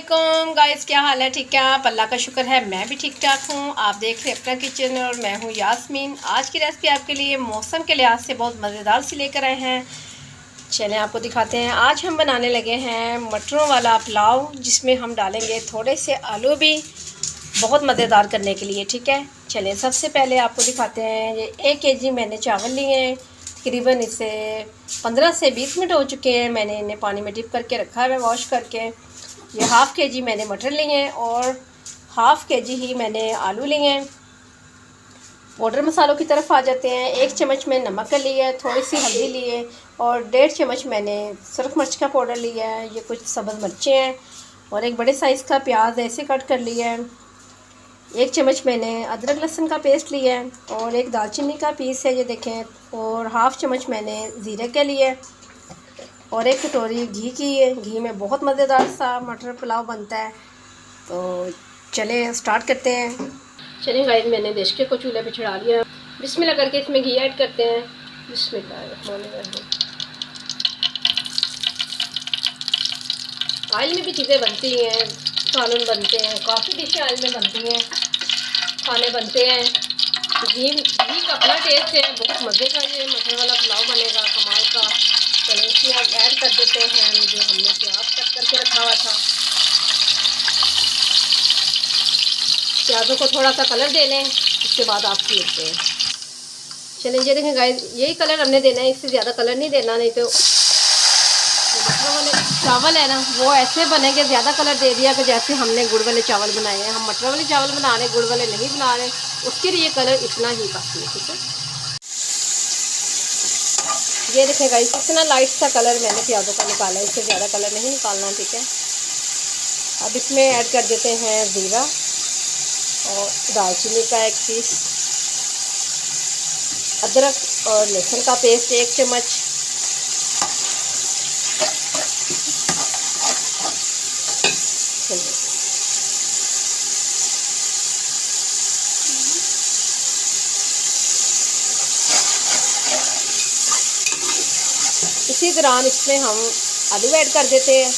अस्सलामुअलैकुम गाइस, क्या हाल है? ठीक है आप? अल्लाह का शुक्र है मैं भी ठीक ठाक हूँ। आप देख रहे हैं अपना किचन और मैं हूँ यास्मीन। आज की रेसिपी आपके लिए मौसम के लिहाज से बहुत मज़ेदार सी लेकर आए हैं। चलें आपको दिखाते हैं। आज हम बनाने लगे हैं मटरों वाला पुलाव, जिसमें हम डालेंगे थोड़े से आलू भी, बहुत मज़ेदार करने के लिए। ठीक है, चलें सबसे पहले आपको दिखाते हैं। ये 1 kg मैंने चावल लिए हैं। तकरीबन इसे 15 से 20 मिनट हो चुके हैं। मैंने इन्हें पानी में डिप करके रखा है वॉश करके। ये ½ kg मैंने मटर लिए हैं और ½ kg ही मैंने आलू लिए हैं। पाउडर मसालों की तरफ आ जाते हैं। 1 चम्मच में नमक का लिया है, थोड़ी सी हल्दी ली है और 1.5 चम्मच मैंने सुरख मिर्च का पाउडर लिया है। ये कुछ सब्ज़ मिर्चें हैं और एक बड़े साइज़ का प्याज ऐसे कट कर लिया है। 1 चम्मच मैंने अदरक लहसुन का पेस्ट लिया है और एक दालचीनी का पीस है, ये देखें। और ½ चम्मच मैंने ज़ीरे का लिया है और 1 कटोरी घी की है। घी में बहुत मज़ेदार सा मटर पुलाव बनता है। तो चलें स्टार्ट करते हैं। चलिए गाइस, मैंने देशके को चूल्हे पे चढ़ा लिया। बिस्मिल्लाह करके इसमें घी ऐड करते हैं। बिस्मिल्लाह। ऑयल में भी चीज़ें बनती हैं, सालन बनते हैं, काफ़ी डिशें ऑयल में बनती हैं, खाने बनते हैं। घी का अपना टेस्ट है, बहुत मज़े का ये मटर वाला पुलाव बनेगा, कमाल का। चलो इसमें अब ऐड कर देते हैं जो हमने प्याज कट करके रखा हुआ था। प्याज़ों को थोड़ा सा कलर दे लें, उसके बाद आप सीखते हैं। चलिए ये देखें गाइस, यही कलर हमने देना है, इससे ज़्यादा कलर नहीं देना, नहीं तो मटर वाले चावल है ना वो ऐसे बनेंगे। ज़्यादा कलर दे दिया कि जैसे हमने गुड़ वाले चावल बनाए हैं। हम मटर वाले चावल बना रहे, गुड़ वाले नहीं बना रहे, उसके लिए कलर इतना ही काफ़ी है। ठीक है, ये देखें गाइस, इतना लाइट सा कलर मैंने प्याज़ों का निकाला है, इससे ज़्यादा कलर नहीं निकालना। ठीक है, अब इसमें ऐड कर देते हैं ज़ीरा और दालचीनी का 1 पीस, अदरक और लहसुन का पेस्ट 1 चम्मच, इसी दौरान इसमें हम आलू ऐड कर देते हैं।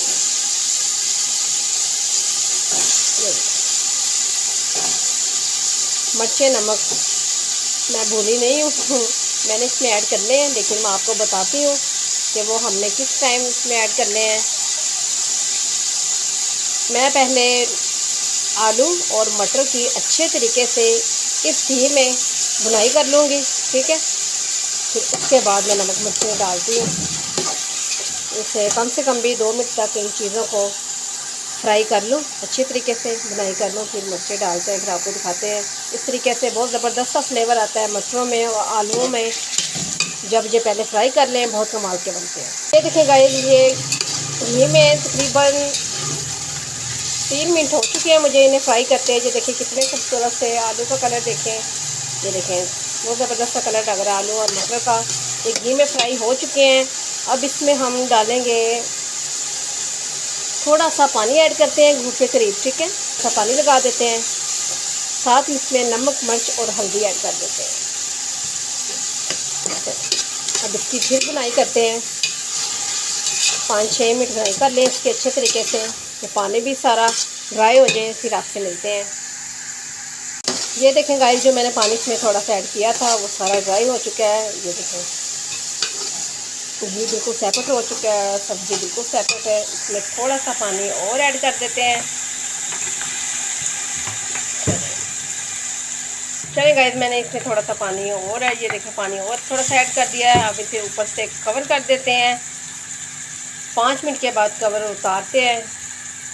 मिर्चें नमक मैं भूली नहीं हूँ, मैंने इसमें ऐड करने हैं, लेकिन मैं आपको बताती हूँ कि वो हमने किस टाइम इसमें ऐड करने हैं। मैं पहले आलू और मटर की अच्छे तरीके से इस घी में भुनाई कर लूँगी। ठीक है, फिर उसके बाद मैं नमक मिर्चें डालती हूँ। इसे कम से कम भी 2 मिनट तक इन चीज़ों को फ्राई कर लूँ, अच्छी तरीके से बुनाई कर लूँ, फिर मिर्चें डालते हैं, फिर आपको दिखाते हैं। इस तरीके से बहुत ज़बरदस्त सा फ्लेवर आता है मटरों में और आलूओं में। जब ये पहले फ्राई कर लें, बहुत कमाल के बनते हैं। ये देखिए गाइस, ये घी में तकरीबन 3 मिनट हो चुके हैं मुझे इन्हें फ्राई करते हैं। ये देखिए कितने खूबसूरत से आलू का कलर देखें, ये देखें बहुत ज़बरदस्त सा कलर लग रहा है आलू और मटर का। ये घी में फ्राई हो चुके हैं। अब इसमें हम डालेंगे थोड़ा सा पानी ऐड करते हैं, घूट के करीब। ठीक है, थोड़ा पानी लगा देते हैं, साथ इसमें नमक मिर्च और हल्दी ऐड कर देते हैं। अब इसकी फिर बुनाई करते हैं, 5-6 मिनट बुनाई कर लें इसके अच्छे तरीके से, ये पानी भी सारा ड्राई हो जाए, फिर आपसे मिलते हैं। ये देखें गाइस, जो मैंने पानी इसमें थोड़ा सा ऐड किया था वो सारा ड्राई हो चुका है। ये देखें घी बिल्कुल सेपरेट हो चुका है, सब्ज़ी बिल्कुल सेपरेट है। इसमें थोड़ा सा पानी और ऐड कर देते हैं। चलिए गाइस, मैंने इसमें थोड़ा सा पानी और है, ये देखें पानी और थोड़ा सा ऐड कर दिया है। अब इसे ऊपर से कवर कर देते हैं। 5 मिनट के बाद कवर उतारते हैं,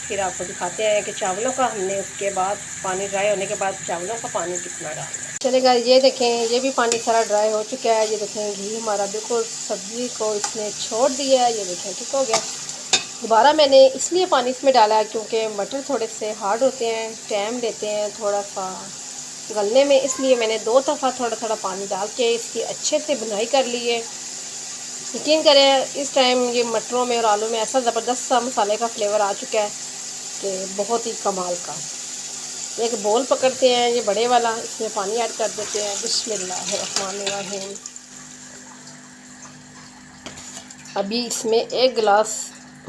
फिर आपको दिखाते हैं कि चावलों का हमने उसके बाद पानी ड्राई होने के बाद चावलों का पानी कितना डालना है। चलेगा, ये देखें ये भी पानी सारा ड्राई हो चुका है। ये देखें घी हमारा बिल्कुल सब्ज़ी को इसने छोड़ दिया है। ये देखें ठीक हो गया। दोबारा मैंने इसलिए पानी इसमें डाला है क्योंकि मटर थोड़े से हार्ड होते हैं, टाइम लेते हैं थोड़ा सा गलने में, इसलिए मैंने 2 दफ़ा थोड़ा थोड़ा पानी डाल के इसकी अच्छे से बुनाई कर ली है। यकीन करें इस टाइम ये मटरों में और आलू में ऐसा ज़बरदस्त सा मसाले का फ्लेवर आ चुका है कि बहुत ही कमाल का। एक बोल पकड़ते हैं ये बड़े वाला, इसमें पानी ऐड कर देते हैं। बिस्मिल्लाहिर्रहमानिर्रहीम। अभी इसमें 1 गिलास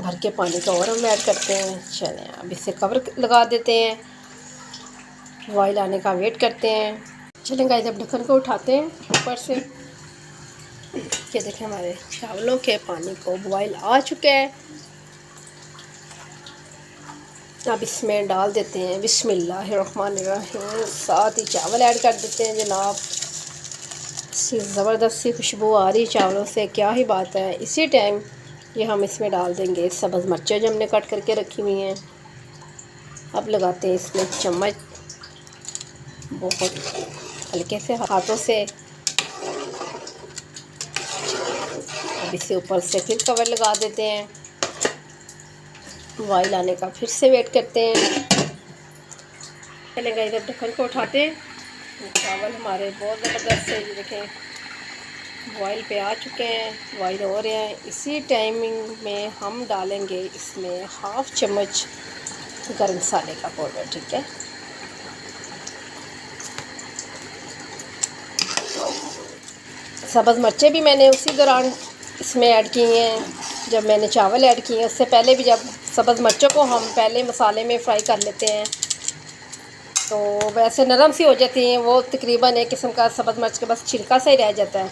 भर के पानी का और हम ऐड करते हैं। चलें अब इसे कवर लगा देते हैं, बॉयल आने का वेट करते हैं। चलें गाइस अब ढक्कन को उठाते हैं ऊपर से। ये देखें हमारे चावलों के पानी को बॉयल आ चुके हैं। अब इसमें डाल देते हैं बिस्मिल्लाहिर्रहमानिर्रहीम। साथ ही चावल ऐड कर देते हैं जनाब। इसकी ज़बरदस्त सी खुशबू आ रही चावलों से, क्या ही बात है। इसी टाइम ये हम इसमें डाल देंगे सब्ज़ मिर्चें जो हमने कट करके रखी हुई हैं। अब लगाते हैं इसमें चम्मच, बहुत हल्के से हाथों से। अब इसे ऊपर से फिर कवर लगा देते हैं, बॉयल आने का फिर से वेट करते हैं। चलेगा इधर ढक्कन को उठाते हैं। चावल हमारे बहुत ज़बरदस्त से देखें बॉयल पे आ चुके हैं, बॉयल हो रहे हैं। इसी टाइमिंग में हम डालेंगे इसमें हाफ़ चम्मच गरम मसाले का पाउडर, ठीक है। सब्ज़ मिर्चें भी मैंने उसी दौरान इसमें ऐड की हैं जब मैंने चावल ऐड किए हैं। उससे पहले भी जब सब्ज़ मिर्चों को हम पहले मसाले में फ्राई कर लेते हैं तो वैसे नरम सी हो जाती हैं वो। तकरीबन एक किस्म का सब्ज़ मिर्च का बस छिलका सा ही रह जाता है।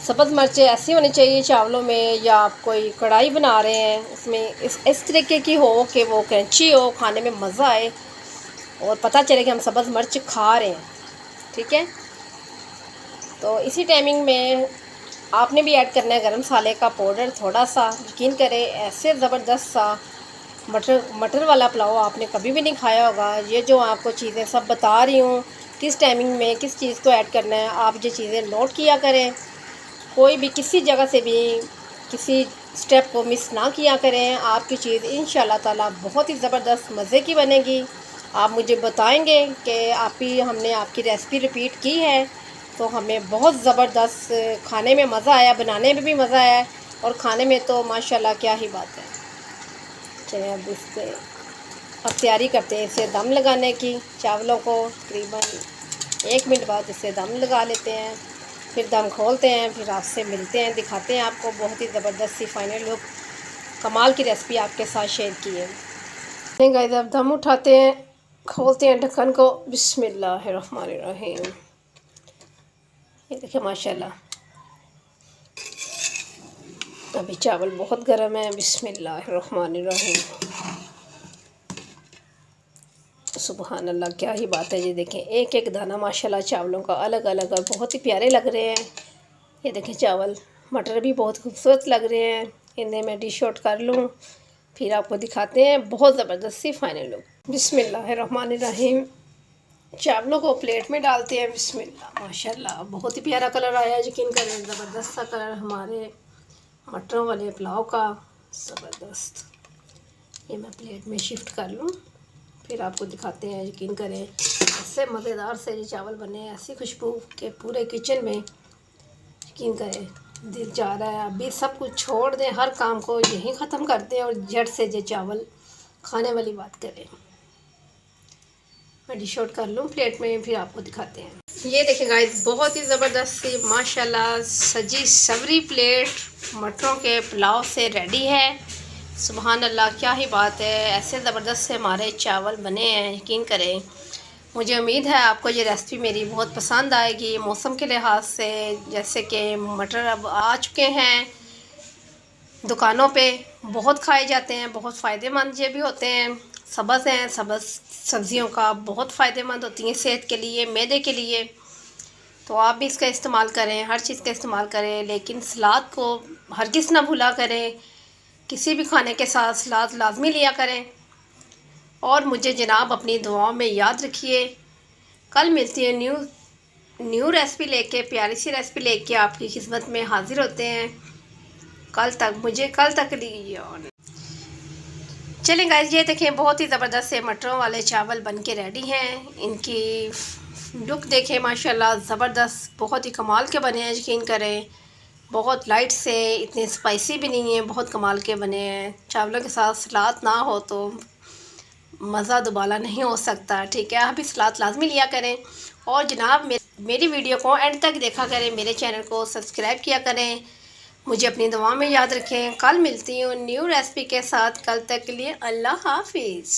सब्ज़ मिर्चें ऐसी होनी चाहिए चावलों में, या आप कोई कढ़ाई बना रहे हैं उसमें इस तरीके की हो कि वो क्रंची हो, खाने में मज़ा आए और पता चले कि हम सब्ज़ मिर्च खा रहे हैं, ठीक है। तो इसी टाइमिंग में आपने भी ऐड करना है गरम मसाले का पाउडर थोड़ा सा। यकीन करें ऐसे ज़बरदस्त सा मटर वाला पुलाव आपने कभी भी नहीं खाया होगा। ये जो आपको चीज़ें सब बता रही हूँ, किस टाइमिंग में किस चीज़ को ऐड करना है, आप ये चीज़ें नोट किया करें। कोई भी किसी जगह से भी किसी स्टेप को मिस ना किया करें। आपकी चीज़ इंशाल्लाह ताला बहुत ही ज़बरदस्त मज़े की बनेगी। आप मुझे बताएंगे कि हमने आपकी रेसिपी रिपीट की है तो हमें बहुत ज़बरदस्त खाने में मज़ा आया, बनाने में भी मज़ा आया और खाने में तो माशाल्लाह क्या ही बात है। चलिए अब इससे अब तैयारी करते हैं इसे दम लगाने की। चावलों को तकरीबन 1 मिनट बाद इसे दम लगा लेते हैं, फिर दम खोलते हैं, फिर आपसे मिलते हैं, दिखाते हैं आपको बहुत ही ज़बरदस्त सी फाइनल लुक कमाल की रेसिपी आपके साथ शेयर की है। गाइस अब दम उठाते हैं, खोलते हैं ढक्कन को। बिस्मिल्लाहिर्रहमानिर्रहीम। ये देखिए माशाल्लाह अभी चावल बहुत गर्म है। बिस्मिल्लाहिर्रहमानिर्रहीम। सुबहान अल्लाह, क्या ही बात है। ये देखें एक एक दाना माशाल्लाह चावलों का अलग अलग और बहुत ही प्यारे लग रहे हैं। ये देखें चावल, मटर भी बहुत खूबसूरत लग रहे हैं। इन्हें मैं डिश आउट कर लूँ फिर आपको दिखाते हैं बहुत ज़बरदस्त सी फाइनल लुक। बिस्मिल्लाहिर्रहमानिर्रहीम। चावलों को प्लेट में डालते हैं। बिस्मिल्लाह, माशाल्लाह बहुत ही प्यारा कलर आया, यकीन करें ज़बरदस्त सा कलर हमारे मटरों वाले पुलाव का, ज़बरदस्त। ये मैं प्लेट में शिफ्ट कर लूँ फिर आपको दिखाते हैं। यकीन करें ऐसे मज़ेदार से ये चावल बने, ऐसी खुशबू के पूरे किचन में, यकीन करें दिल चाह रहा है अभी सब कुछ छोड़ दें, हर काम को यहीं ख़त्म कर दें और झट से ये चावल खाने वाली बात करें। मैं डिश आउट कर लूँ प्लेट में फिर आपको दिखाते हैं। ये देखिए गाइस बहुत ही ज़बरदस्त सी माशाल्लाह सजी सवरी प्लेट मटरों के पुलाव से रेडी है। सुबहान अल्लाह, क्या ही बात है। ऐसे ज़बरदस्त से हमारे चावल बने हैं, यकीन करें। मुझे उम्मीद है आपको ये रेसिपी मेरी बहुत पसंद आएगी। मौसम के लिहाज से जैसे कि मटर अब आ चुके हैं, दुकानों पे बहुत खाए जाते हैं, बहुत फ़ायदेमंद ये भी होते हैं। सब्ज़ हैं, सब्ज़ सब्ज़ियों का बहुत फ़ायदेमंद होती हैं सेहत के लिए, मैदे के लिए। तो आप भी इसका इस्तेमाल करें, हर चीज़ का इस्तेमाल करें, लेकिन सलाद को हरगिज़ ना भूला करें। किसी भी खाने के साथ सलाद लाजमी लिया करें। और मुझे जनाब अपनी दुआओं में याद रखिए। कल मिलती है न्यू रेसिपी लेके, प्यारी सी रेसिपी लेके आपकी खिदमत में हाज़िर होते हैं। कल तक लीजिए। चलें गाइस, ये देखें बहुत ही ज़बरदस्त से मटरों वाले चावल बन के रेडी हैं। इनकी लुक देखें माशाल्लाह ज़बरदस्त, बहुत ही कमाल के बने हैं। यकीन करें बहुत लाइट से, इतने स्पाइसी भी नहीं है, बहुत कमाल के बने हैं। चावलों के साथ सलाद ना हो तो मज़ा दुबाला नहीं हो सकता, ठीक है। आप भी सलाद लाजमी लिया करें। और जनाब मेरी वीडियो को एंड तक देखा करें, मेरे चैनल को सब्सक्राइब किया करें, मुझे अपनी दुआ में याद रखें। कल मिलती हूँ न्यू रेसिपी के साथ। कल तक के लिए अल्लाह हाफिज़।